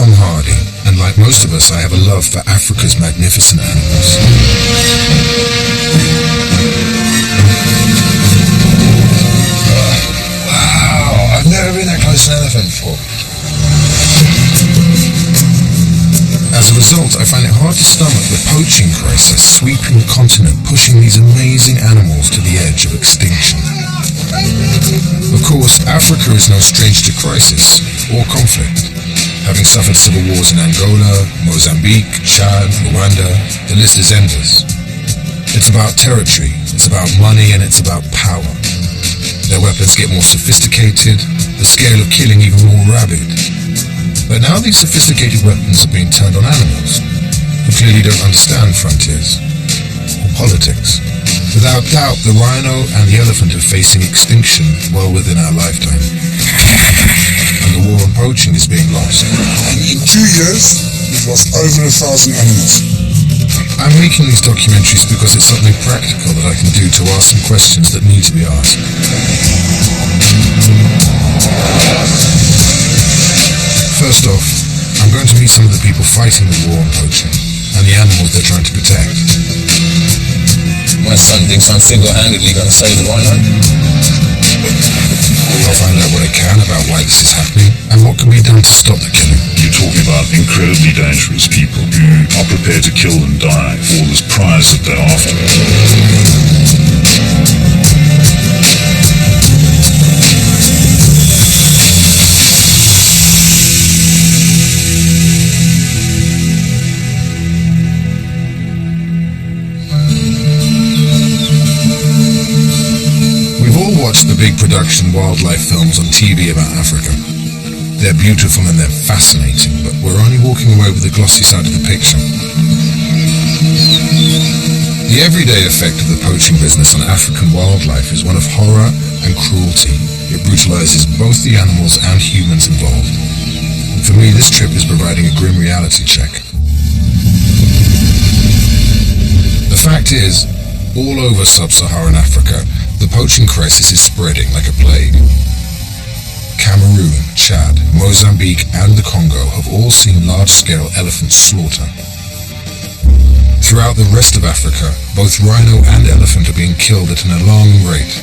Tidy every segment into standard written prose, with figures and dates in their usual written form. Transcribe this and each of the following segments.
Tom Hardy, and like most of us, I have a love for Africa's magnificent animals. Wow, I've never been that close to an elephant before. As a result, I find it hard to stomach the poaching crisis sweeping the continent, pushing these amazing animals to the edge of extinction. Of course, Africa is no stranger to crisis or conflict, having suffered civil wars in Angola, Mozambique, Chad, Rwanda. The list is endless. It's about territory, it's about money, and it's about power. Their weapons get more sophisticated, the scale of killing even more rabid. But now these sophisticated weapons are being turned on animals, who clearly don't understand frontiers or politics. Without doubt, the rhino and the elephant are facing extinction well within our lifetime. And the war on poaching is being lost. In 2 years, we've lost over 1,000 animals. I'm making these documentaries because it's something practical that I can do to ask some questions that need to be asked. First off, I'm going to meet some of the people fighting the war on poaching and the animals they're trying to protect. My son thinks I'm single-handedly going to save the rhino. I'll find out what I can about why this is happening and what can be done to stop the killing. You're talking about incredibly dangerous people who are prepared to kill and die for this prize that they're after. Watch the big production wildlife films on TV about Africa. They're beautiful and they're fascinating, but we're only walking away with the glossy side of the picture. The everyday effect of the poaching business on African wildlife is one of horror and cruelty. It brutalizes both the animals and humans involved. And for me, this trip is providing a grim reality check. The fact is, all over sub-Saharan Africa, the poaching crisis is spreading like a plague. Cameroon, Chad, Mozambique, and the Congo have all seen large-scale elephant slaughter. Throughout the rest of Africa, both rhino and elephant are being killed at an alarming rate.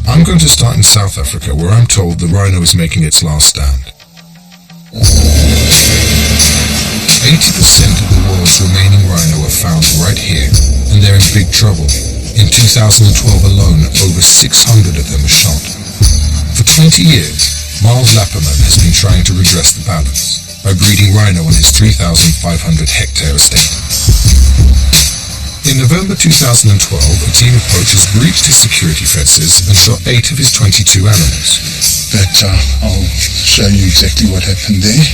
I'm going to start in South Africa, where I'm told the rhino is making its last stand. 80% of the world's remaining rhino are found right here, and they're in big trouble. In 2012 alone, over 600 of them were shot. For 20 years, Miles Lapperman has been trying to redress the balance by breeding rhino on his 3,500-hectare estate. In November 2012, a team of poachers breached his security fences and shot 8 of his 22 animals. But I'll show you exactly what happened there.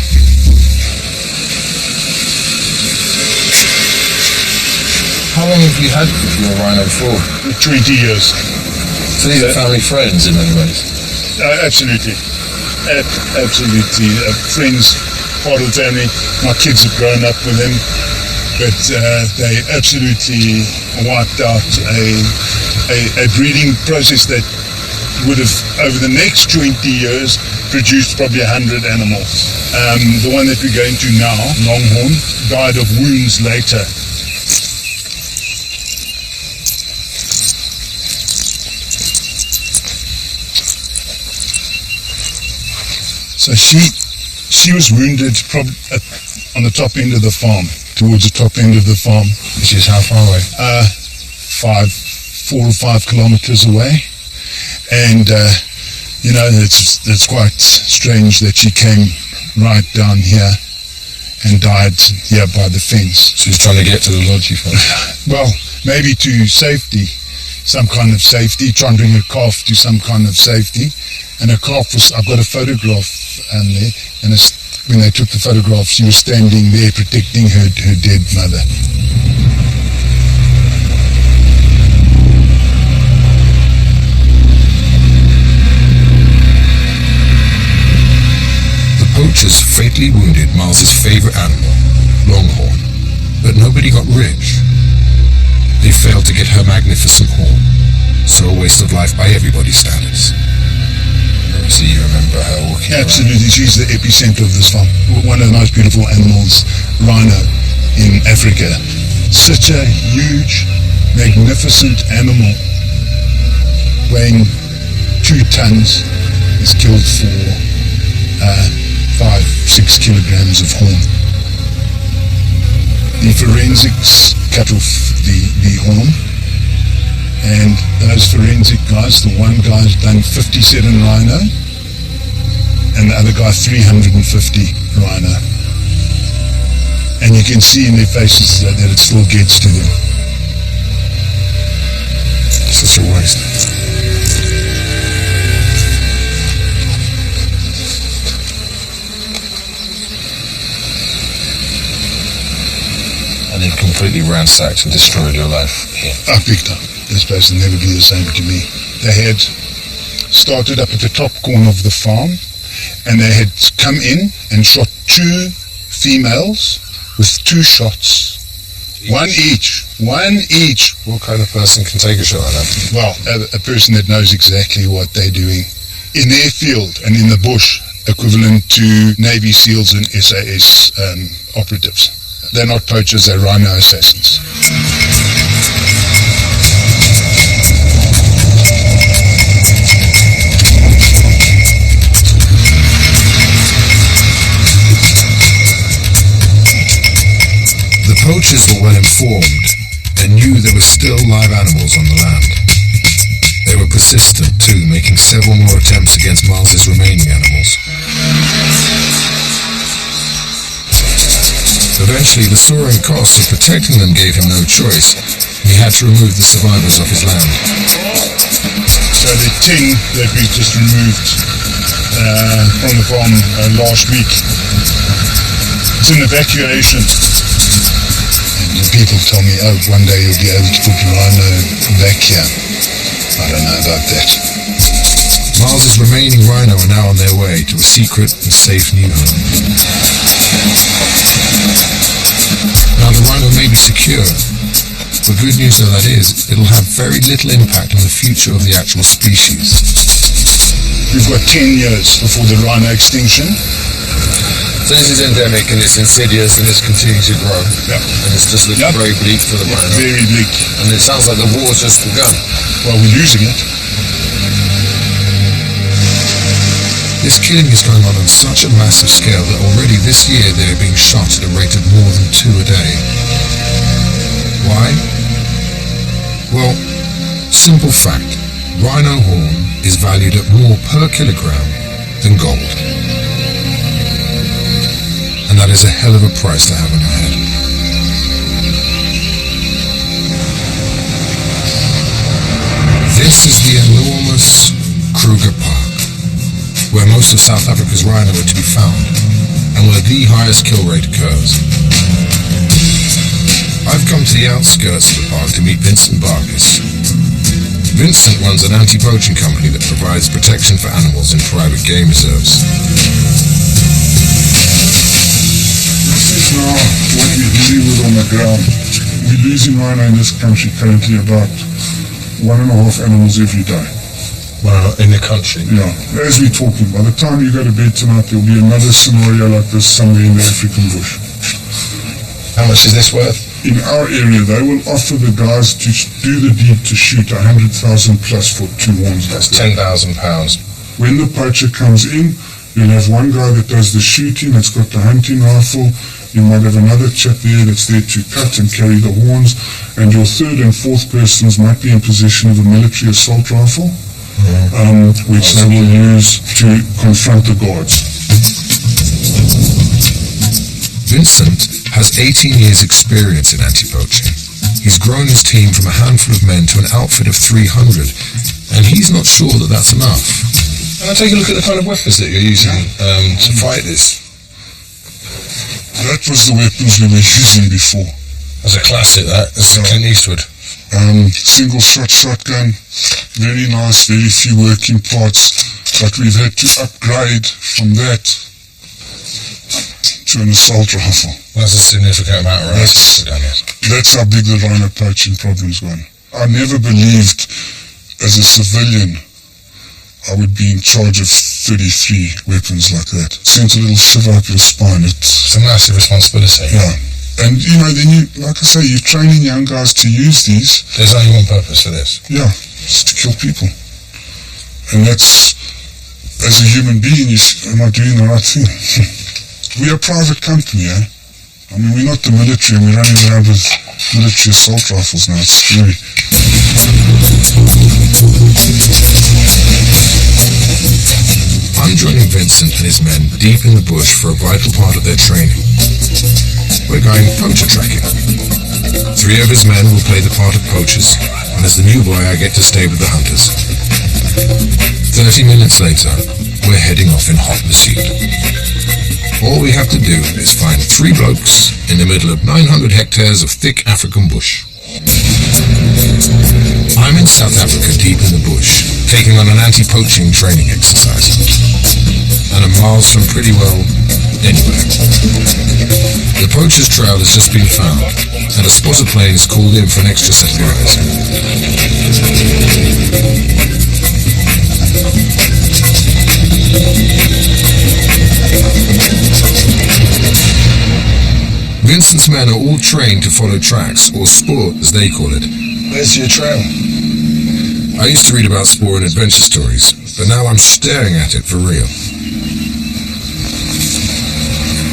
How long have you had your rhino for? 20 years. So these are family friends in many ways? Absolutely. Absolutely. Friends, part of the family. My kids have grown up with them, but they absolutely wiped out a breeding process that would have, over the next 20 years, produced probably 100 animals. The one that we're going to now, Longhorn, died of wounds later. So she was wounded on the top end of the farm, towards the top end of the farm. Which is how far away? 4 or 5 kilometers away. And, it's quite strange that she came right down here and died here by the fence. She's trying to get to the lodge, you found. Well, maybe to safety, some kind of safety, trying to bring a calf to some kind of safety. And her calf was, I've got a photograph there, and when they took the photograph, she was standing there protecting her dead mother. The poachers fatally wounded Miles's favorite animal, Longhorn, but nobody got rich. They failed to get her magnificent horn, so a waste of life by everybody's standards. See, you remember. remember her walking around. Absolutely, she's the epicenter of this farm. One of the most beautiful animals, rhino, in Africa. Such a huge, magnificent animal, weighing 2 tons, is killed for 5-6 kilograms of horn. The forensics cut off the horn, and those forensic guys, the one guy's done 57 rhino, and the other guy 350 rhino. And you can see in their faces that it still gets to them. Such a waste. And they've completely ransacked and destroyed your life here. Big time. This place will never be the same to me. They had started up at the top corner of the farm, and they had come in and shot 2 females with 2 shots. One each. What kind of person can take a shot at that? Well, a person that knows exactly what they're doing in their field and in the bush, equivalent to Navy SEALs and SAS operatives. They're not poachers, they're rhino assassins. The poachers were well informed and knew there were still live animals on the land. They were persistent too, making several more attempts against Miles's remaining animals. Eventually, the soaring cost of protecting them gave him no choice. He had to remove the survivors off his land. So the 10 that we just removed from the farm last week, it's an evacuation. And people tell me, oh, one day you'll be able to put rhino back here. I don't know about that. Miles's remaining rhino are now on their way to a secret and safe new home. Now the rhino may be secure. The good news though that is, it'll have very little impact on the future of the actual species. We've got 10 years before the rhino extinction. So this is endemic and it's insidious and it's continuing to grow. Yeah. And it's just looking very bleak for the rhino. Very bleak. And it sounds like the war's just begun. Well, we're losing it. This killing is going on such a massive scale that already this year they are being shot at a rate of more than 2 a day. Why? Well, simple fact. Rhino horn is valued at more per kilogram than gold. And that is a hell of a price to have on your head. This is the enormous Kruger Park, where most of South Africa's rhino are to be found, and where the highest kill rate occurs. I've come to the outskirts of the park to meet Vincent Vargas. Vincent runs an anti-poaching company that provides protection for animals in private game reserves. This is now what we deal with on the ground. We're losing rhino in this country currently about 1.5 animals every day. Wow, in the country? Yeah, as we're talking, by the time you go to bed tonight, there'll be another scenario like this somewhere in the African bush. How much is this worth? In our area, they will offer the guys to do the deed to shoot 100,000 plus for 2 horns. That's £10,000. When the poacher comes in, you'll have one guy that does the shooting, that's got the hunting rifle. You might have another chap there that's there to cut and carry the horns, and your 3rd and 4th persons might be in possession of a military assault rifle. Which they will use to confront the guards. Vincent has 18 years experience in anti-poaching. He's grown his team from a handful of men to an outfit of 300, and he's not sure that that's enough. And I take a look at the kind of weapons that you're using to fight this. That was the weapons we were using before. That's a classic, that. That's Clint Eastwood. Single shot shotgun, very nice, very few working parts, but we've had to upgrade from that to an assault rifle. That's a significant amount of rounds. That's how big the rhino poaching problem's gone. I never believed as a civilian I would be in charge of 33 weapons like that. Sends a little shiver up your spine. It's a massive responsibility. Yeah. And, then you, like I say, you're training young guys to use these. There's only one purpose for this. Yeah, it's to kill people. And that's, as a human being, am I doing the right thing? We're a private company, eh? I mean, we're not the military, and we're running around with military assault rifles now. It's scary. I'm joining Vincent and his men deep in the bush for a vital part of their training. We're going poacher tracking. 3 of his men will play the part of poachers, and as the new boy I get to stay with the hunters. 30 minutes later, we're heading off in hot pursuit. All we have to do is find 3 blokes in the middle of 900 hectares of thick African bush. I'm in South Africa deep in the bush, taking on an anti-poaching training exercise. And I'm miles from pretty well anywhere. The poacher's trail has just been found, and a spotter plane is called in for an extra set of eyes. Vincent's men are all trained to follow tracks, or spoor as they call it. Where's your trail? I used to read about spoor in adventure stories, but now I'm staring at it for real.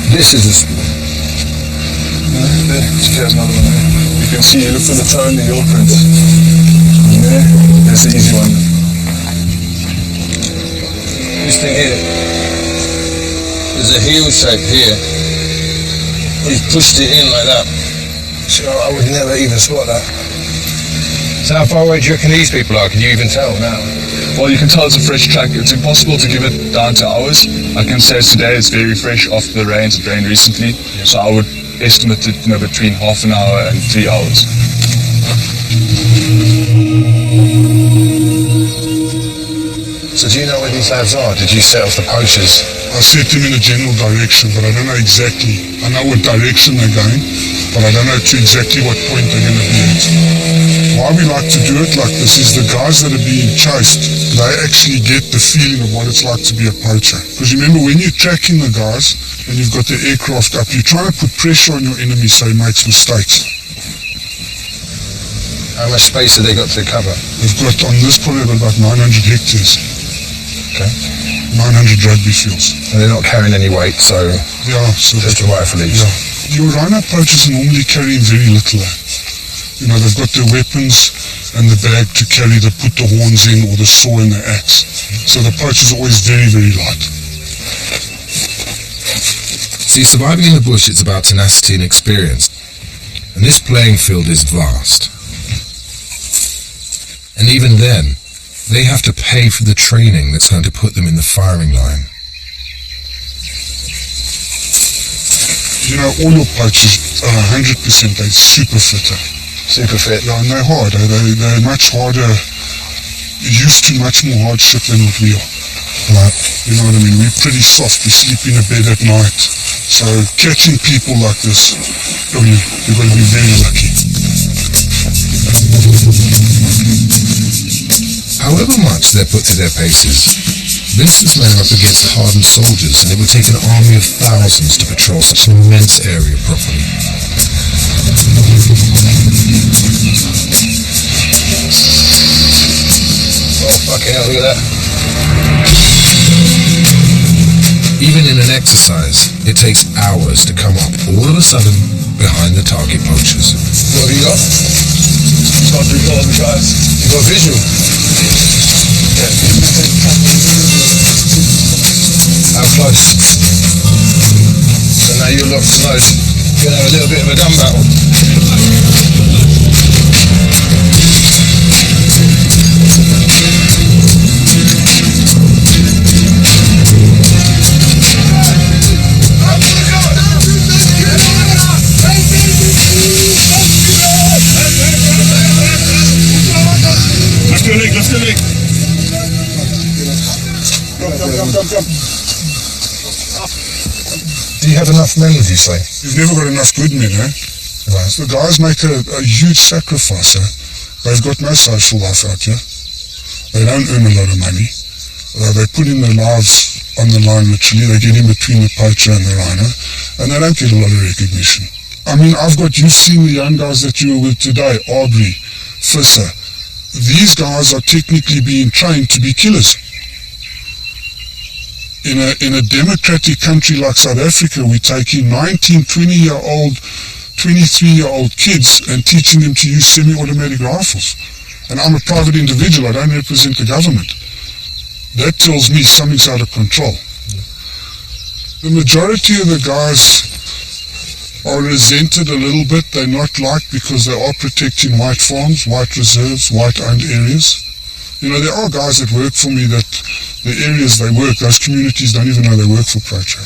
This is a spoor. There, there's another one there. You can see, look for the toe and the heel print. There, there's the easy one. This thing here, there's a heel shape here. He's pushed it in like that. So I would never even spot that. So how far away do you reckon these people are? Can you even tell now? Well, you can tell it's a fresh track. It's impossible to give it down to hours. I can say today it's very fresh after the rains. It rained recently. So I would estimate it between half an hour and 3 hours. So do you know where these lads are? Did you set off the poachers? I set them in a general direction, but I don't know exactly. I know what direction they're going, but I don't know to exactly what point they're going to be at. Why we like to do it like this is the guys that are being chased, they actually get the feeling of what it's like to be a poacher. Because remember, when you're tracking the guys and you've got the aircraft up, you're trying to put pressure on your enemy so he makes mistakes. How much space have they got to cover? We've got on this probably about 900 hectares. Okay. 900 rugby fields. And they're not carrying any weight, so yeah, so just the rifle each. Yeah. Your rhino poachers are normally carrying very little. They've got their weapons and the bag to carry, they put the horns in, or the saw and the axe. So the poacher's always very, very light. See, surviving in the bush is about tenacity and experience, and this playing field is vast. And even then, they have to pay for the training that's going to put them in the firing line. All your poachers are 100%, they're super fit. Super fit? Yeah, and they're hard. They're much harder, used to much more hardship than what we are. Right. You know what I mean? We're pretty soft, we sleep in a bed at night. So catching people like this, you're going to be very lucky. However much they're put through their paces, Vincent's men are up against hardened soldiers, and it would take an army of thousands to patrol such an immense area properly. Oh, fucking hell, look at that. Even in an exercise, it takes hours to come up all of a sudden behind the target poachers. What have you got? It's got 3,000 guys. You got visual? How close? So now you're locked and loaded. You're going to have a little bit of a gun battle. Let's go, Nick. Jump. Do you have enough men, would you say? You've never got enough good men, eh? Right. So the guys make a huge sacrifice, eh? They've got no social life out here. They don't earn a lot of money. They put in their lives on the line, literally. They get in between the poacher and the rhino, and they don't get a lot of recognition. I mean, you've seen the young guys that you were with today, Aubrey, Fisser. These guys are technically being trained to be killers. In a democratic country like South Africa, we take in 19, 20-year-old, 23-year-old kids and teaching them to use semi-automatic rifles. And I'm a private individual, I don't represent the government. That tells me something's out of control. The majority of the guys are resented a little bit. They're not liked because they are protecting white farms, white reserves, white-owned areas. You know, there are guys that work for me that the areas they work, those communities don't even know they work for Poaching.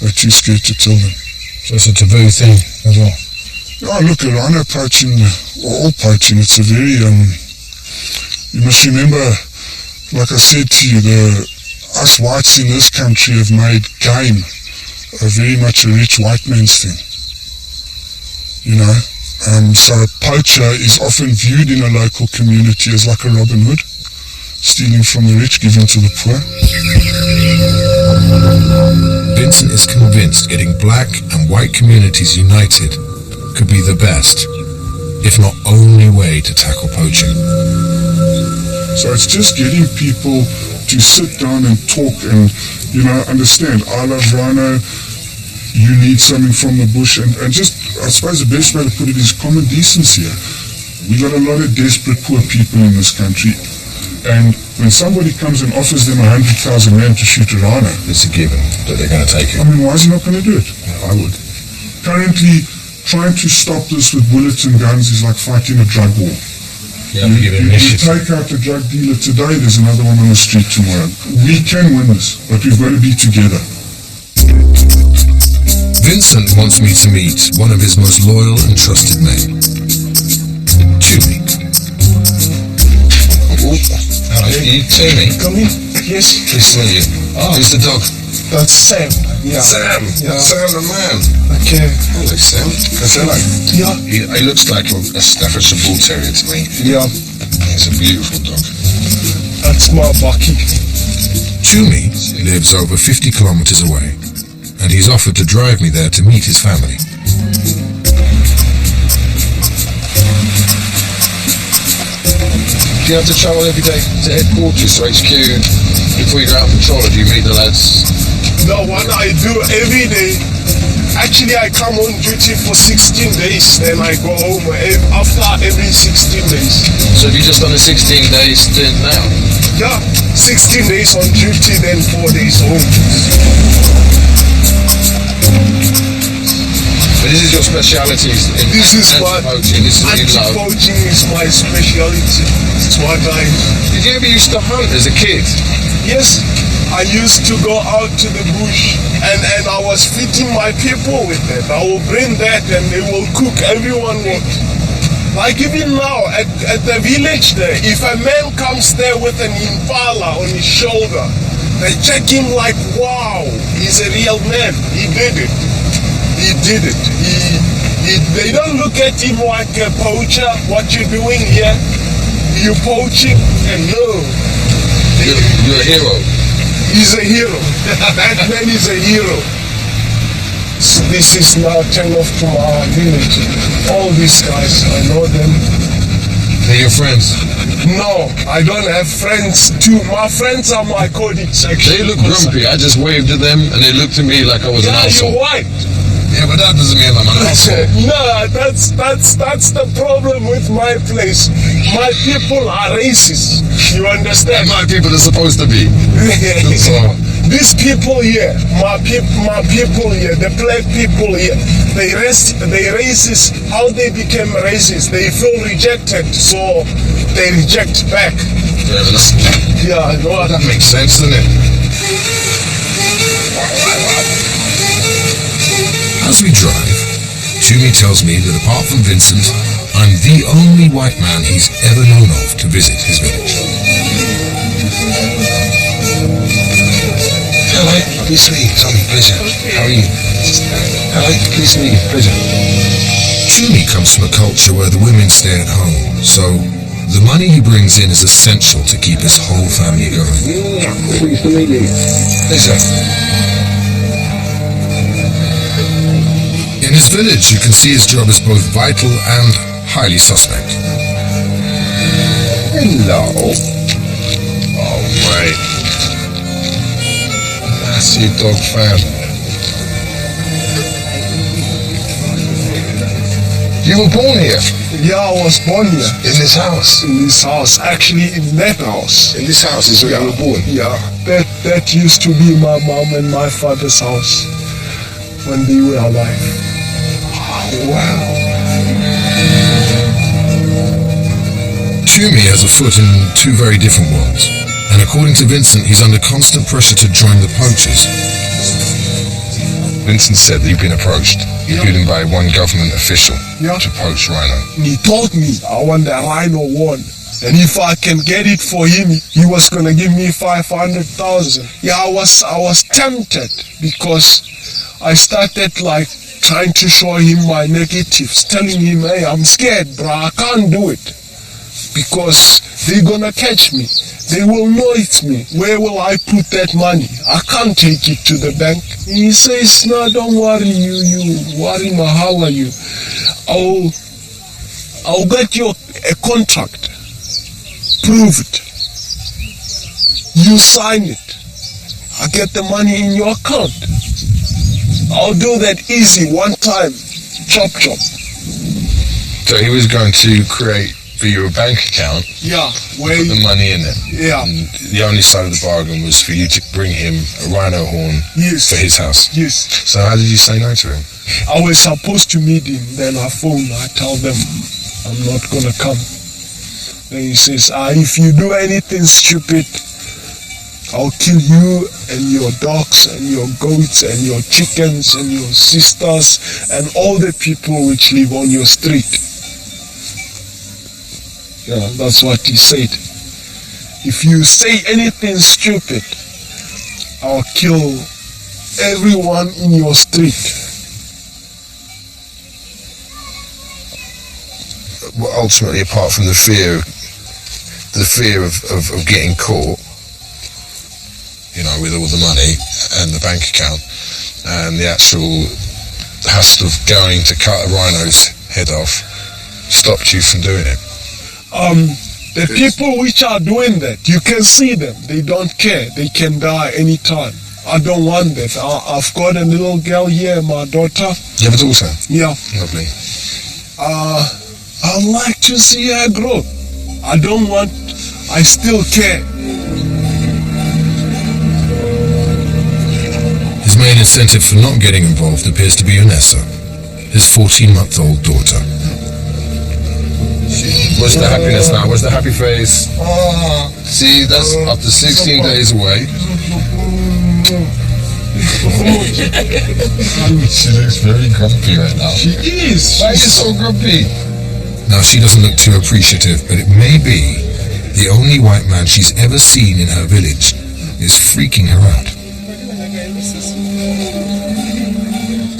They're too scared to tell them. So it's a taboo thing as well. Yeah, look, at rhino poaching, or all poaching, it's a very, you must remember, like I said to you, us whites in this country have made game very much a rich white man's thing. You know, so a poacher is often viewed in a local community as like a Robin Hood, stealing from the rich, giving to the poor. Vincent is convinced getting black and white communities united could be the best, if not only way to tackle poaching. So it's just getting people to sit down and talk and, you know, understand, I love rhino, you need something from the bush, and just, I suppose the best way to put it is common decency. We got a lot of desperate poor people in this country, and when somebody comes and offers them 100,000 rand to shoot a rhino, It's a given that they're going to take it. I mean, why is he not going to do it? I would. Currently, trying to stop this with bullets and guns is like fighting a drug war. You have to give it You initiative. take out a drug dealer today, there's another one on the street tomorrow. We can win this, but we've got to be together. Vincent wants me to meet one of his most loyal and trusted men, Chewy. Hello, you Chewy? Come in. Yes. Nice to meet you. Oh. Who's the dog? That's Sam. Yeah. Sam. Yeah. Sam the man. Okay. Hello, Sam. Hello. Yeah. He looks like a Staffordshire Bull Terrier to me. Yeah. He's a beautiful dog. That's my Bucky. Chewy lives over 50 kilometers away, and he's offered to drive me there to meet his family. Do you have to travel every day to headquarters, to HQ, before you go out on patrol, or do you meet the lads? No, what I do every day, actually I come on duty for 16 days, then I go home after every 16 days. So have you just done a 16-day stint now? Yeah, 16 days on duty, then 4 days home. But this is your speciality. This is what Anti-poaching, this is what you love. anti-poaching is my speciality. It's what I... Did you ever used to hunt as a kid? Yes, I used to go out to the bush and I was feeding my people with that. I will bring that and they will cook. Everyone will. Like even now at the village there, if a man comes there with an impala on his shoulder, they check him like, wow, he's a real man. He did it. He did it. They don't look at him like a poacher. What you doing here? You poaching? And no. You're a hero. He's a hero. That man is a hero. So this is now turned off to my village. All these guys, I know them. They're your friends. No, I don't have friends too. My friends are my colleagues actually. They look grumpy. I just waved at them and they looked at me like I was an Yeah, asshole. you're white. Yeah, but that doesn't mean I'm an asshole. No, that's the problem with my place. My people are racist. You understand? My people are supposed to be. So, These people here, my people here, the black people here, they racist. How they became racist? They feel rejected, so they reject back. fair enough. Yeah, I know That makes sense, doesn't it? As we drive, Chewy tells me that apart from Vincent, I'm the only white man he's ever known of to visit his village. Hello, nice to meet you. Tommy, pleasure. How are you? Hello, nice to meet you. Pleasure. Chewy comes from a culture where the women stay at home, so The money he brings in is essential to keep his whole family going. Pleased to meet you. Listen. In his village, you can see his job is both vital and highly suspect. Hello. Oh, mate. That's your dog family. You were born here? Yeah, I was born here. In this house? In this house, actually in that house. In this house is where you were born? Yeah, that used to be my mom and my father's house when they were alive. Oh, wow. Toomey has a foot in two very different worlds, and according to Vincent, he's under constant pressure to join the poachers. Vincent said that you've been approached, including by one government official, to poach rhino. He told me I want the rhino one, and if I can get it for him, he was gonna give me 500,000. Yeah, I was tempted because I started like trying to show him my negatives, telling him, hey, I'm scared, bro, I can't do it because they're gonna catch me. They will know it's me. Where will I put that money? I can't take it to the bank. He says, no, don't worry, you worry mahala you. I'll get you a contract. Prove it. You sign it. I get the money in your account. I'll do that easy one time. Chop chop. So he was going to create for you a bank account, yeah, where put the money in it. Yeah. And the only side of the bargain was for you to bring him a rhino horn for his house. Yes. So how did you say no to him? I was supposed to meet him, then I phone, I tell them I'm not gonna come. Then he says, if you do anything stupid, I'll kill you and your dogs and your goats and your chickens and your sisters and all the people which live on your street. Yeah, that's what he said. If you say anything stupid, I'll kill everyone in your street. Well, ultimately, apart from the fear of getting caught, you know, with all the money and the bank account and the actual hassle of going to cut a rhino's head off, stopped you from doing it. The people which are doing that, you can see them. They don't care. They can die anytime. I don't want that. I've got a little girl here, my daughter. You have a daughter? Yeah. Lovely. I'd like to see her grow. I still care. His main incentive for not getting involved appears to be Unessa, his 14-month-old daughter. What's the happiness now? What's the happy face? See, that's up to 16 days away. She looks very grumpy right now. She is. Why are you so grumpy? Now, she doesn't look too appreciative, but it may be the only white man she's ever seen in her village is freaking her out.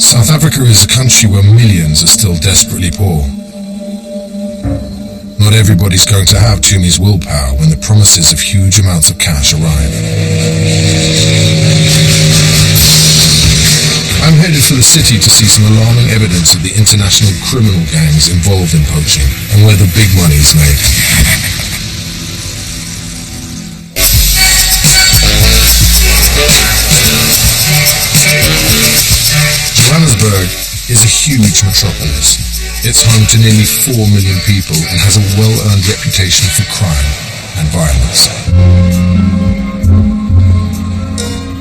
South Africa is a country where millions are still desperately poor. Not everybody's going to have Toomey's willpower when the promises of huge amounts of cash arrive. I'm headed for the city to see some alarming evidence of the international criminal gangs involved in poaching and where the big money is made. Johannesburg is a huge metropolis. It's home to nearly 4 million people and has a well-earned reputation for crime and violence.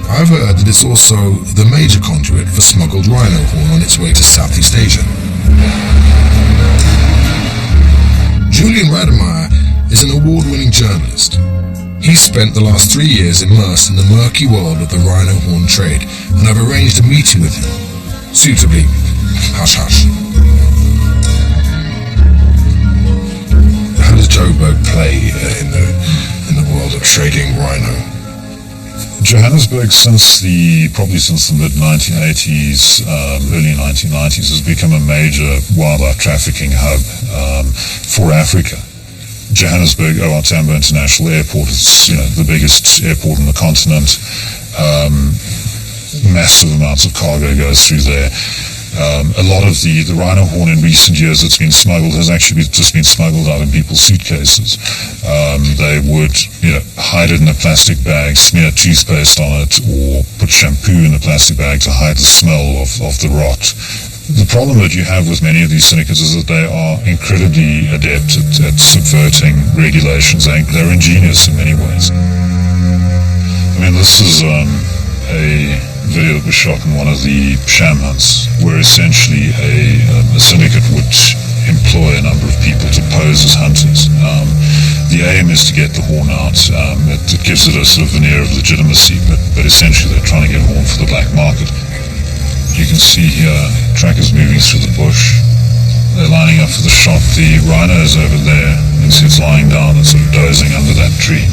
I've heard that it's also the major conduit for smuggled rhino horn on its way to Southeast Asia. Julian Rademeyer is an award-winning journalist. He spent the last 3 years immersed in the murky world of the rhino horn trade, and I've arranged a meeting with him. Suitably, hush-hush. How does Joburg play in the world of trading rhino? Johannesburg, probably since the mid-1980s, early 1990s, has become a major wildlife trafficking hub for Africa. Johannesburg, OR Tambo International Airport is, the biggest airport on the continent. Massive amounts of cargo goes through there. A lot of the rhino horn in recent years that's been smuggled has actually just been smuggled out in people's suitcases. They would, hide it in a plastic bag, smear toothpaste on it, or put shampoo in the plastic bag to hide the smell of the rot. The problem that you have with many of these syndicates is that they are incredibly adept at subverting regulations. They're ingenious in many ways. I mean, this is a video that was shot in one of the sham hunts, where essentially a syndicate would employ a number of people to pose as hunters. The aim is to get the horn out. It gives it a sort of veneer of legitimacy, but essentially they're trying to get horn for the black market. You can see here, trackers moving through the bush. They're lining up for the shot. The rhino is over there. You can see it's lying down and sort of dozing under that tree.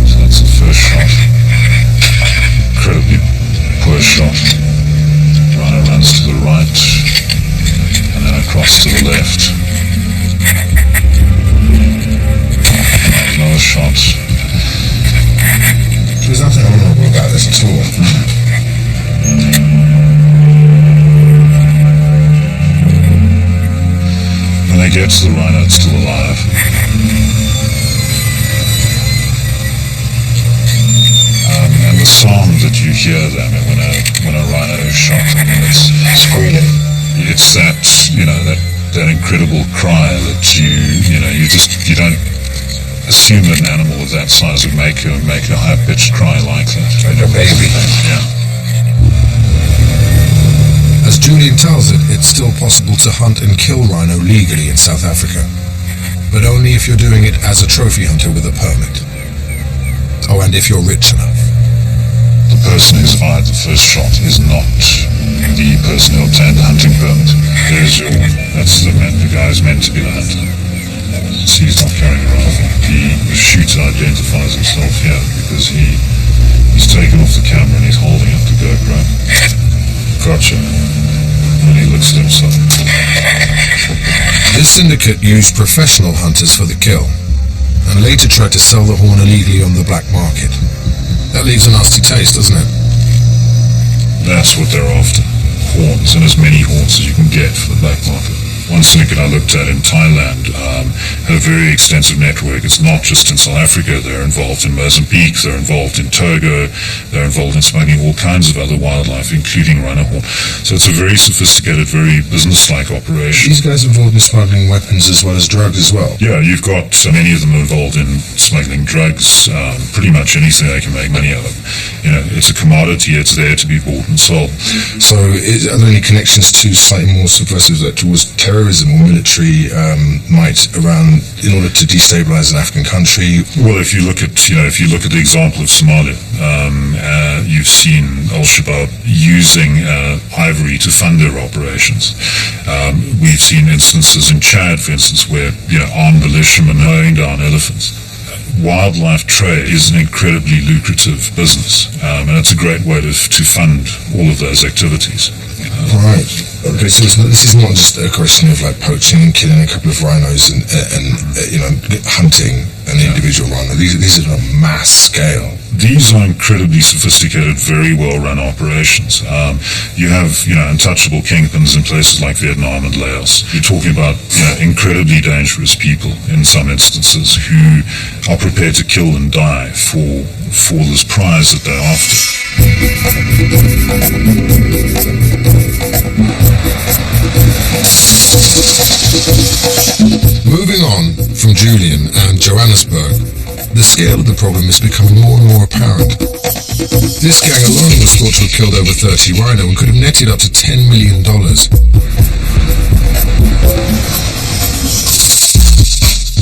So that's the first shot. Incredibly poor shot. Rhino runs to the right and then across to the left. Another shot. There's nothing honourable about this at all. When they get to the rhino, it's still alive. And the sound that you hear then when a rhino is shot, it's Squealing. it's that incredible cry that you don't assume that an animal of that size would make a high-pitched cry like that. Like a baby. Yeah. As Julian tells it, it's still possible to hunt and kill rhino legally in South Africa, but only if you're doing it as a trophy hunter with a permit. Oh, and if you're rich enough. The person who's fired the first shot is not the person who obtained the hunting permit. That's the guy who's meant to be the hunter. See, he's not carrying a rifle. The shooter identifies himself here because he's taken off the camera and he's holding up the GoPro. Gotcha. And he looks at himself. This syndicate used professional hunters for the kill, and later tried to sell the horn illegally on the black market. That leaves a nasty taste, doesn't it? That's what they're after. Horns, and as many horns as you can get for the black market. One syndicate I looked at in Thailand had a very extensive network. It's not just in South Africa. They're involved in Mozambique. They're involved in Togo. They're involved in smuggling all kinds of other wildlife, including rhino horn. So it's a very sophisticated, very business-like operation. These guys involved in smuggling weapons as well as drugs as well. Yeah, you've got many of them involved in smuggling drugs, pretty much anything they can make money out of. It's a commodity. It's there to be bought and sold. So are there any connections to slightly more subversive, towards terrorism or military might around in order to destabilize an African country? Well, if you look at the example of Somalia, you've seen Al-Shabaab using ivory to fund their operations. We've seen instances in Chad, for instance, where armed militiamen mowing down elephants. Wildlife trade is an incredibly lucrative business, and it's a great way to fund all of those activities. Right. Okay, so this is not just a question of like poaching and killing a couple of rhinos and hunting an individual rhino. These are on a mass scale. These are incredibly sophisticated, very well-run operations. You have, untouchable kingpins in places like Vietnam and Laos. You're talking about, incredibly dangerous people in some instances who are prepared to kill and die for this prize that they're after. Moving on from Julian and Johannesburg, the scale of the problem is becoming more and more apparent. This gang alone was thought to have killed over 30 rhino and could have netted up to $10 million.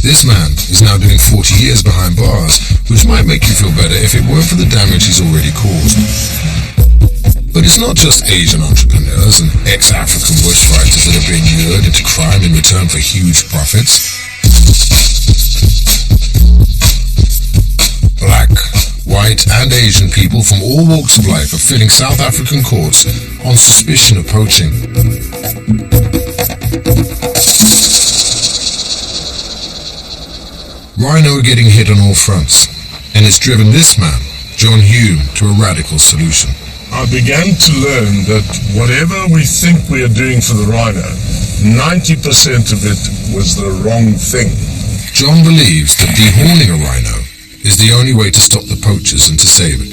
This man is now doing 40 years behind bars, which might make you feel better if it weren't for the damage he's already caused. But it's not just Asian entrepreneurs and ex-African bushfighters that are being lured into crime in return for huge profits. Black, white, white and Asian people from all walks of life are filling South African courts on suspicion of poaching. Rhino are getting hit on all fronts, and it's driven this man, John Hume, to a radical solution. I began to learn that whatever we think we are doing for the rhino, 90% of it was the wrong thing. John believes that dehorning a rhino is the only way to stop the poachers and to save it.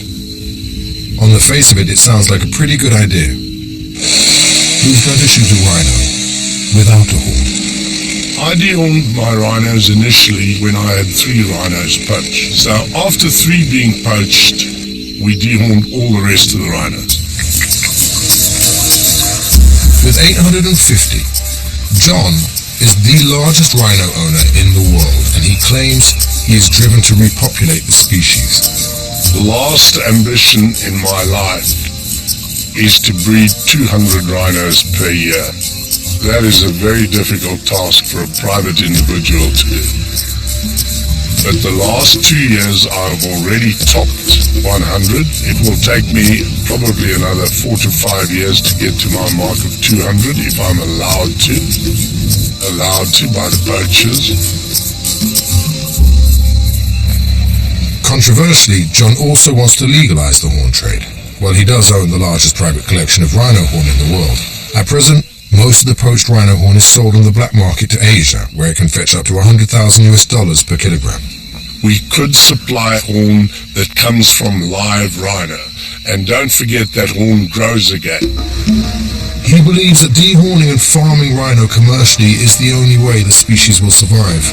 On the face of it, it sounds like a pretty good idea. Who's going to shoot a rhino without a horn? I dehorned my rhinos initially when I had 3 rhinos poached. So after 3 being poached, we dehorned all the rest of the rhinos. With 850, John is the largest rhino owner in the world, and he claims he is driven to repopulate the species. The last ambition in my life is to breed 200 rhinos per year. That is a very difficult task for a private individual to do. But the last 2 years I've already topped 100. It will take me probably another 4 to 5 years to get to my mark of 200 if I'm allowed to by the poachers. Controversially, John also wants to legalize the horn trade. While he does own the largest private collection of rhino horn in the world, at present, most of the poached rhino horn is sold on the black market to Asia, where it can fetch up to $100,000 per kilogram. We could supply horn that comes from live rhino, and don't forget that horn grows again. He believes that dehorning and farming rhino commercially is the only way the species will survive.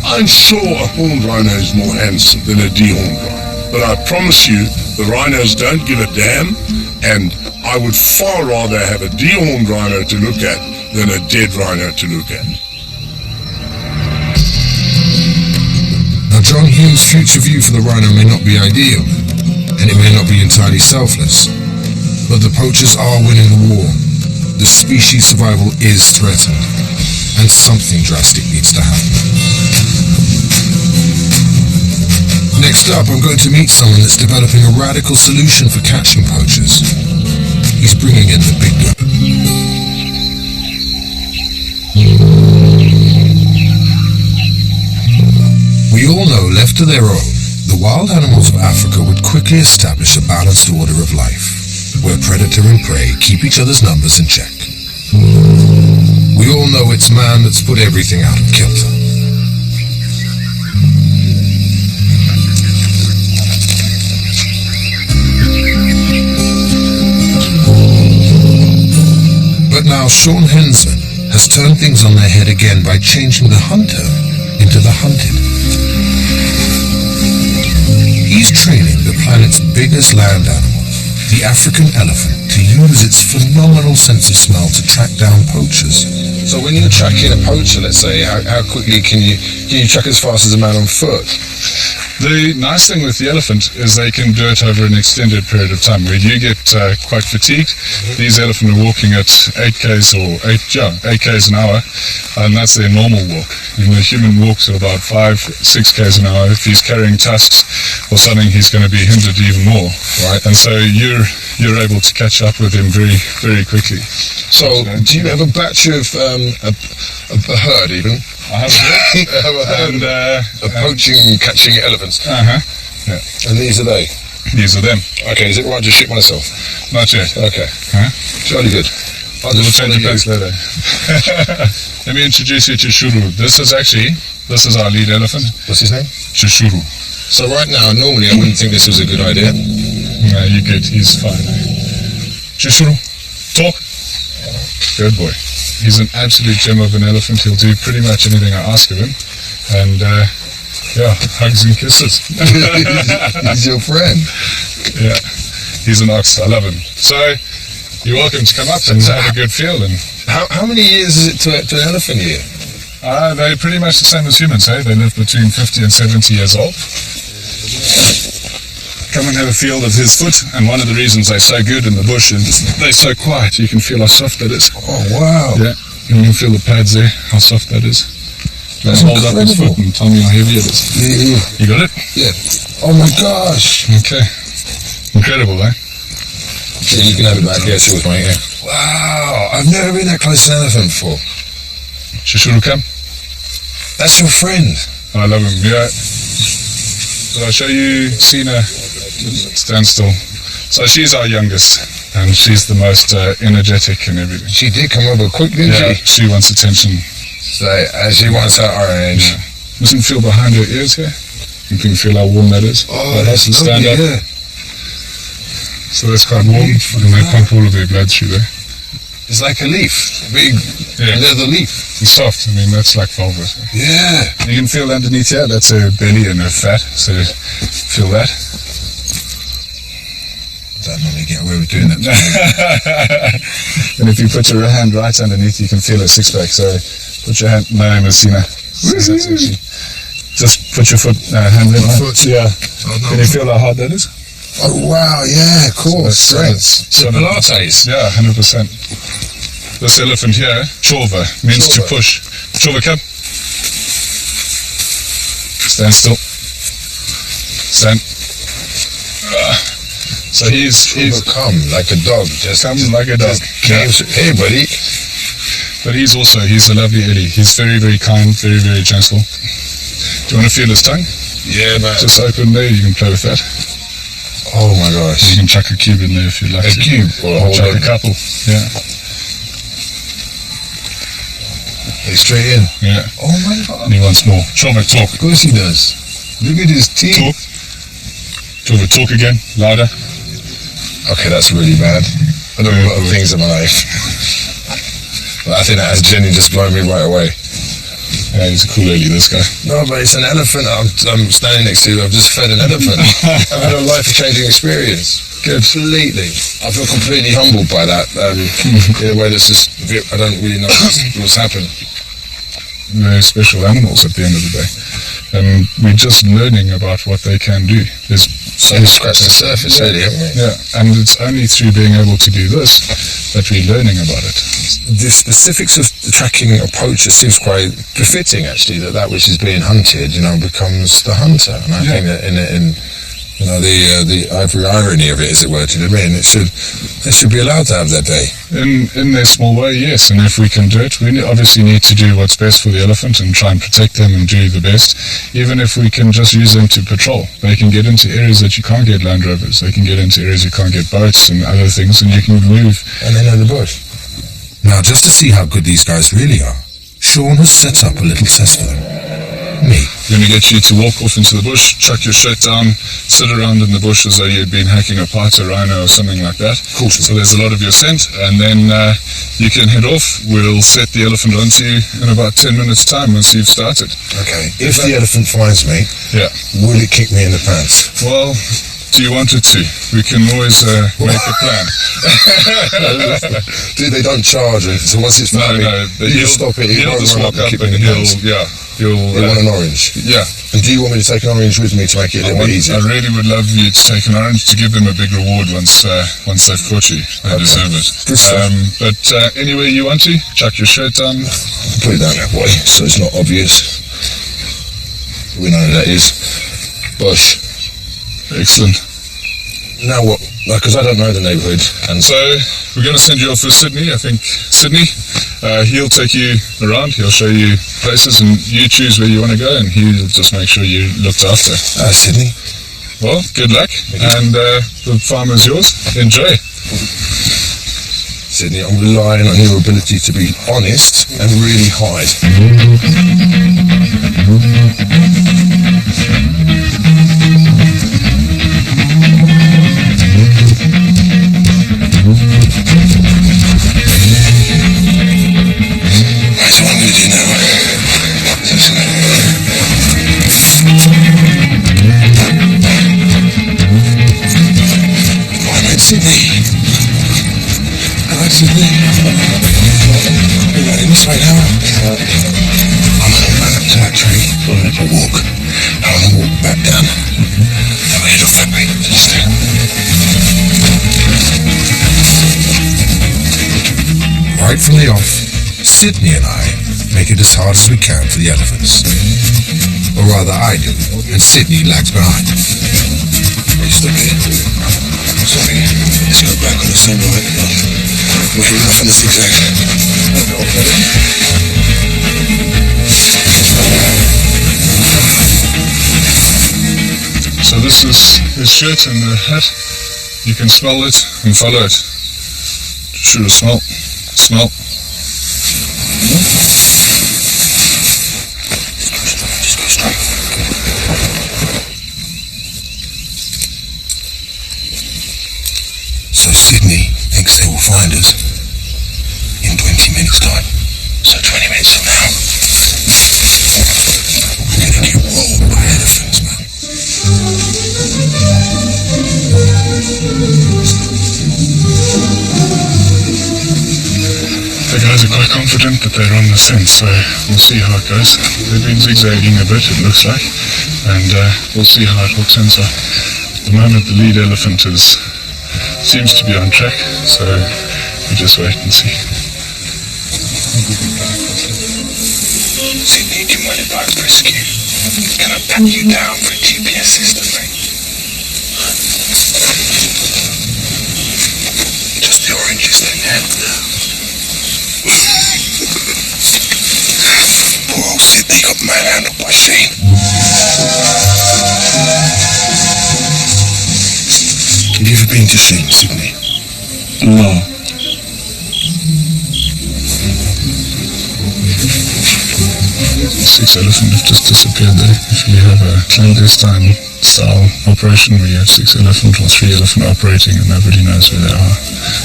I'm sure a horned rhino is more handsome than a dehorned rhino, but I promise you the rhinos don't give a damn, and I would far rather have a dehorned rhino to look at than a dead rhino to look at. Now, John Hume's future view for the rhino may not be ideal, and it may not be entirely selfless, but the poachers are winning the war. The species' survival is threatened, and something drastic needs to happen. Next up, I'm going to meet someone that's developing a radical solution for catching poachers. He's bringing in the big gun. We all know, left to their own, the wild animals of Africa would quickly establish a balanced order of life, where predator and prey keep each other's numbers in check. We all know it's man that's put everything out of kilter. But now Sean Hensman has turned things on their head again by changing the hunter into the hunted. He's training the planet's biggest land animal, the African elephant, to use its phenomenal sense of smell to track down poachers. So when you're tracking a poacher, let's say, how quickly can you track as fast as a man on foot? The nice thing with the elephant is they can do it over an extended period of time. When you get quite fatigued, these elephants are walking at 8 k's or 8 k's an hour, and that's their normal walk. And the human walks at about 5-6 k's an hour. If he's carrying tusks or something, he's going to be hindered even more. Right? And so you're able to catch up with him very, very quickly. So do you have a batch of a herd even? I have a herd. Of poaching, catching elephants. Yeah. And these are they? These are them. Okay, is it right to ship myself? Not yet. Okay. Jolly good. I'll We'll just change follow the place you. later. Let me introduce you to Shuru. This is our lead elephant, What's his name? Shuru. So right now, normally I wouldn't think this was a good idea. Yeah, you good. He's fine. Shuru, talk. Good boy. He's an absolute gem of an elephant. He'll do pretty much anything I ask of him. And, hugs and kisses. He's your friend. Yeah, he's an ox. I love him. So, you're welcome to come up and have a good feel. And How many years is it to an elephant year? they're pretty much the same as humans, eh? They live between 50 and 70 years old. Come and have a feel of his foot, and one of the reasons they're so good in the bush is they're so quiet. You can feel how soft that is. Oh, wow. Yeah, and you can feel the pads there, how soft that is. That's Hold up his incredible. foot and tell me how heavy it is. Yeah. You got it? Yeah. Oh my gosh. Okay. Incredible, eh? Yeah, you can have it back here, too, mate. Yeah. Wow, I've never been that close to an elephant before. Shishuru come. That's your friend. I love him, yeah. So I'll show you Sina. Stand still. So she's our youngest, and she's the most energetic and everything. She did come over quick, didn't Yeah, she? she wants attention. So, she wants her orange. Yeah. Listen, feel behind her ears here. You can feel how warm that is. Oh, that's Stand lovely, up. yeah. So that's quite warm, and they pump all of their blood through there. It's like a leaf, big leather leaf. It's soft. I mean, that's like velvet. Yeah. You can feel underneath here. That's her belly and her fat. So feel that. Don't normally get away with doing that. And if you put your hand right underneath, you can feel her six pack. So put your hand. My name is Sina. Just put your hand in. Foot. Yeah. Oh, no. Can you feel how hard that is? Oh wow, yeah, of course. Strength. So Pilates. Yeah, 100%. This elephant here, chova, means to Chova. push. Chova, come. Stand still. Stand. So he's Come like a dog. Just come like a dog. came to, hey, buddy. But he's a lovely Eddie. He's very, very kind, very, very gentle. Do you want to feel his tongue? Yeah, man. Just open there, you can play with that. Oh my gosh. You can chuck a cube in there if you like. A cube or a whole chuck lot? a couple. Yeah. Hey, straight in. Yeah. Oh my god. And he wants more. Chova, talk. Of course he does. Look at his teeth. Talk. Chova, talk again. Louder. Okay, that's really bad. I don't know a lot of things in my life. But I think that has genuinely just blown me right away. Yeah, he's a cool lady, this guy. No, but it's an elephant I'm standing next to. I've just fed an elephant. I've had a life-changing experience. Completely. I feel completely humbled by that. In a way that's just, I don't really know what's happened. They're special animals at the end of the day. And we're just learning about what they can do. There's So we scratched the surface, really, haven't we? Yeah, and it's only through being able to do this that we're learning about it. The specifics of the tracking a poacher seems quite befitting, actually, that which is being hunted, becomes the hunter. And I think that in the ivory irony of it, as it were, do you know what I mean? They should be allowed to have their day. In their small way, yes. And if we can do it, we obviously need to do what's best for the elephant and try and protect them and do the best. Even if we can just use them to patrol, they can get into areas that you can't get Land Rovers. They can get into areas you can't get boats and other things, and you can move. And they know the bush. Now, just to see how good these guys really are, Sean has set up a little test for them. Me. We're going to get you to walk off into the bush, chuck your shirt down, sit around in the bush as though you'd been hacking apart a rhino or something like that. Cool. So there's a lot of your scent, and then you can head off. We'll set the elephant onto you in about 10 minutes' time once you've started. Okay. If the elephant finds me, will it kick me in the pants? Well, do you want it to? We can always make a plan. They don't charge or anything, so once it's found me, you stop it, he'll won't just run walk up and up kick me and in the pants. They want an orange. Yeah. And do you want me to take an orange with me to make it a little bit easier? I really would love you to take an orange to give them a big reward once they've caught you. They deserve it. Good stuff. But anywhere you want to, chuck your shirt on. Put it down there, boy, so it's not obvious. We know what that is. Bush. Excellent. Now what? Because I don't know the neighbourhood. And so we're going to send you off for Sydney. I think Sydney. He'll take you around. He'll show you places, and you choose where you want to go, and he'll just make sure you're looked after. Sydney. Well, good luck, and the farm is yours. Enjoy. Sydney, I'm relying on your ability to be honest and really hide. Sydney. Hello, Sydney. We're running this way now. I'm going to run up to that tree for a little walk. I'm going to walk back down. And we'll head off that way. Right from the off, Sydney and I make it as hard as we can for the elephants. Or rather I do, and Sydney lags behind. Stop here. Stop here. Let's go back on the same line. We're enough in the zigzag. So this is his shirt and the hat. You can smell it and follow it. Shoot a smell. Smell. Just go straight. So Sydney thinks they will find us in 20 minutes' time. So 20 minutes from now. We're gonna get rolled by elephants, man. The guys are quite confident that they're on the scent, so we'll see how it goes. They've been zigzagging a bit, it looks like, and we'll see how it hooks in. So at the moment the lead elephant seems to be on track, so we just wait and see. Sydney, do you mind if I frisk you? Can I pat you down for a GPS system, mate? Just the oranges then, yeah? Poor old Sydney got manhandled by Shane. Have you ever been to Shane, Sydney? No. Six elephant have just disappeared there. If you have a clandestine style operation where you have 6 elephant or 3 elephant operating and nobody knows where they are,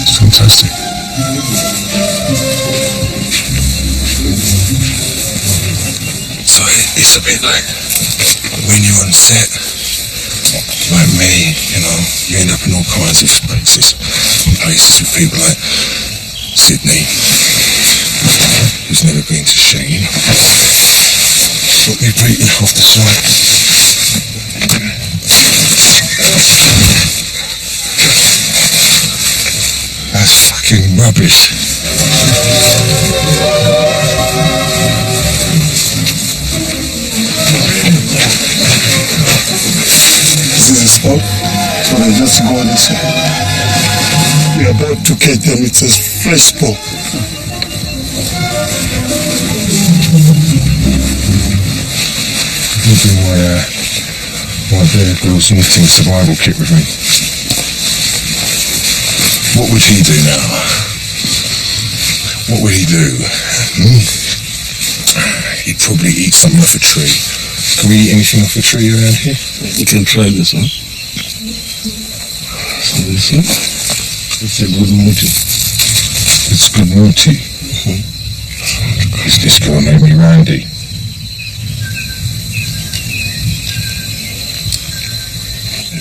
it's fantastic. So it's a bit like when you're on set, like me, you know, you end up in all kinds of places with people like Sydney, who's never been to Shane. Got me beaten off the side. That's fucking rubbish. See the spot? So they just go this way. We're about to catch them. It's a fresh spot. I'll do my Bear Grylls knitting survival kit with me. What would he do now? What would he do? He'd probably eat something off a tree. Can we eat anything off a tree around here? You can try this one. So this one, it's a good muti. It's good muti. Is this gonna make me randy?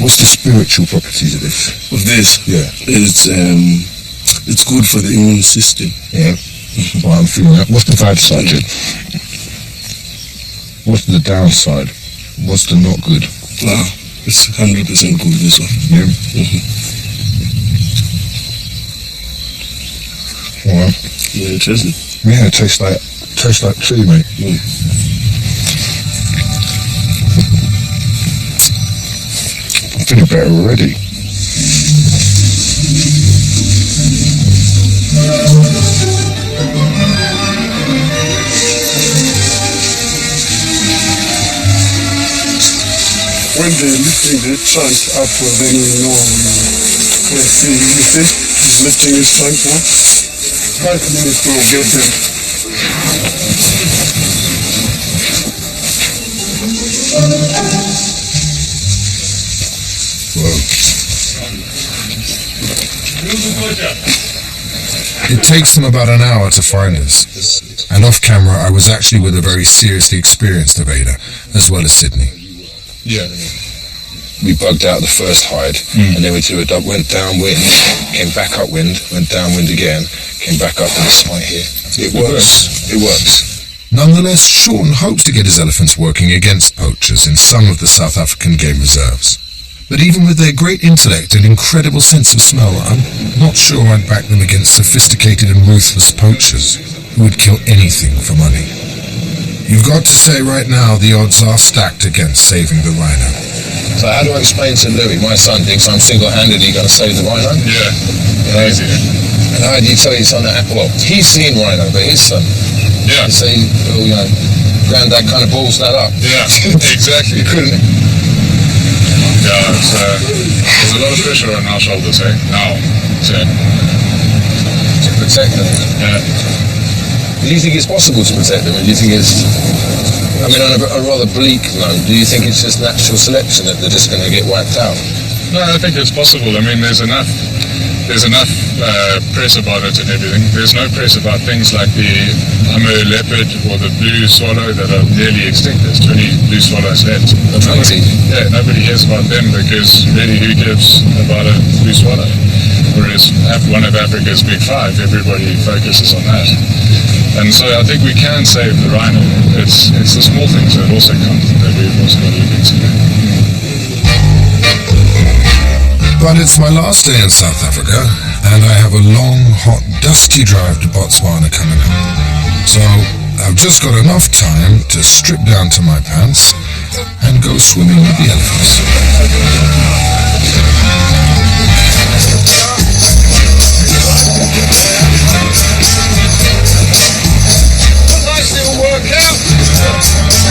What's the spiritual properties of this? Of this, Yeah. it's good for the immune system. Yeah. Well, I'm feeling that. What's the bad side, Jim? What's the downside? What's the not good? Wow, it's 100% good, this one. Yeah. Well, Yeah, taste it. yeah, it tastes like tree, mate. I'm feeling better already. When they're lifting the trunk up, well, then you know. Let's see, you see, he's lifting his trunk now. 5 minutes will get him. It takes them about an hour to find us. And off camera, I was actually with a very seriously experienced evader, as well as Sydney. Yeah. We bugged out the first hide, and then we went downwind, came back upwind, went downwind again, came back up to this point here. It works. It works. Nonetheless, Sean hopes to get his elephants working against poachers in some of the South African game reserves. But even with their great intellect and incredible sense of smell, I'm not sure I'd back them against sophisticated and ruthless poachers who would kill anything for money. You've got to say right now the odds are stacked against saving the rhino. So how do I explain to Louis, my son thinks I'm single-handedly going to save the rhino? Yeah, You know? crazy. And how do you tell your son that? Well, he's seen rhino, but his son, Yeah, you say, oh, you know, Granddad kind of balls that up. yeah, exactly. Couldn't it? Yeah, there's a lot of pressure on our shoulders, eh? Now, To protect them. yeah. Do you think it's possible to protect them? Or do you think it's, I mean, on a rather bleak note, do you think it's just natural selection that they're just going to get wiped out? No, I think it's possible. I mean, there's enough press about it and everything. There's no press about things like the Hummer leopard or the blue swallow that are nearly extinct. There's 20 blue swallows left. 20? Yeah, nobody hears about them because really who gives about a blue swallow? Whereas one of Africa's big five, everybody focuses on that. And so I think we can save the rhino. It's the small things that also count that we've also got to look into. But it's my last day in South Africa, and I have a long, hot, dusty drive to Botswana coming up. So I've just got enough time to strip down to my pants and go swimming with the elephants. Nice little workout.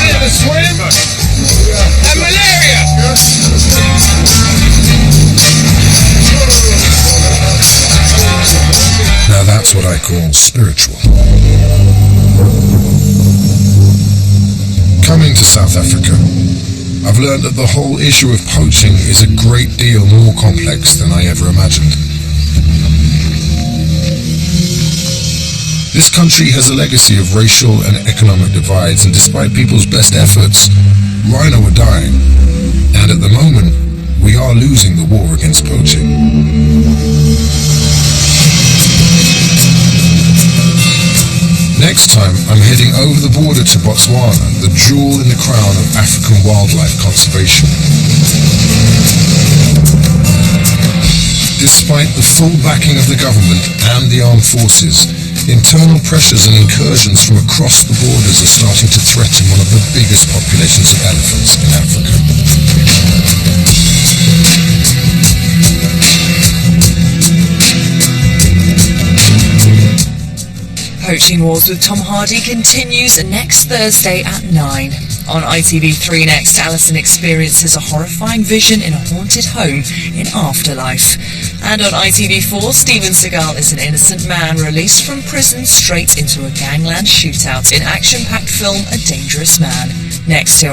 Bit of a swim. And malaria. Now that's what I call spiritual. Coming to South Africa, I've learned that the whole issue of poaching is a great deal more complex than I ever imagined. This country has a legacy of racial and economic divides, and despite people's best efforts, rhino are dying. And at the moment, we are losing the war against poaching. Next time, I'm heading over the border to Botswana, the jewel in the crown of African wildlife conservation. Despite the full backing of the government and the armed forces, internal pressures and incursions from across the borders are starting to threaten one of the biggest populations of elephants in Africa. Poaching Wars with Tom Hardy continues next Thursday at 9. On ITV3 Next, Alison experiences a horrifying vision in a haunted home in Afterlife. And on ITV4, Steven Seagal is an innocent man released from prison straight into a gangland shootout in action-packed film A Dangerous Man. Next here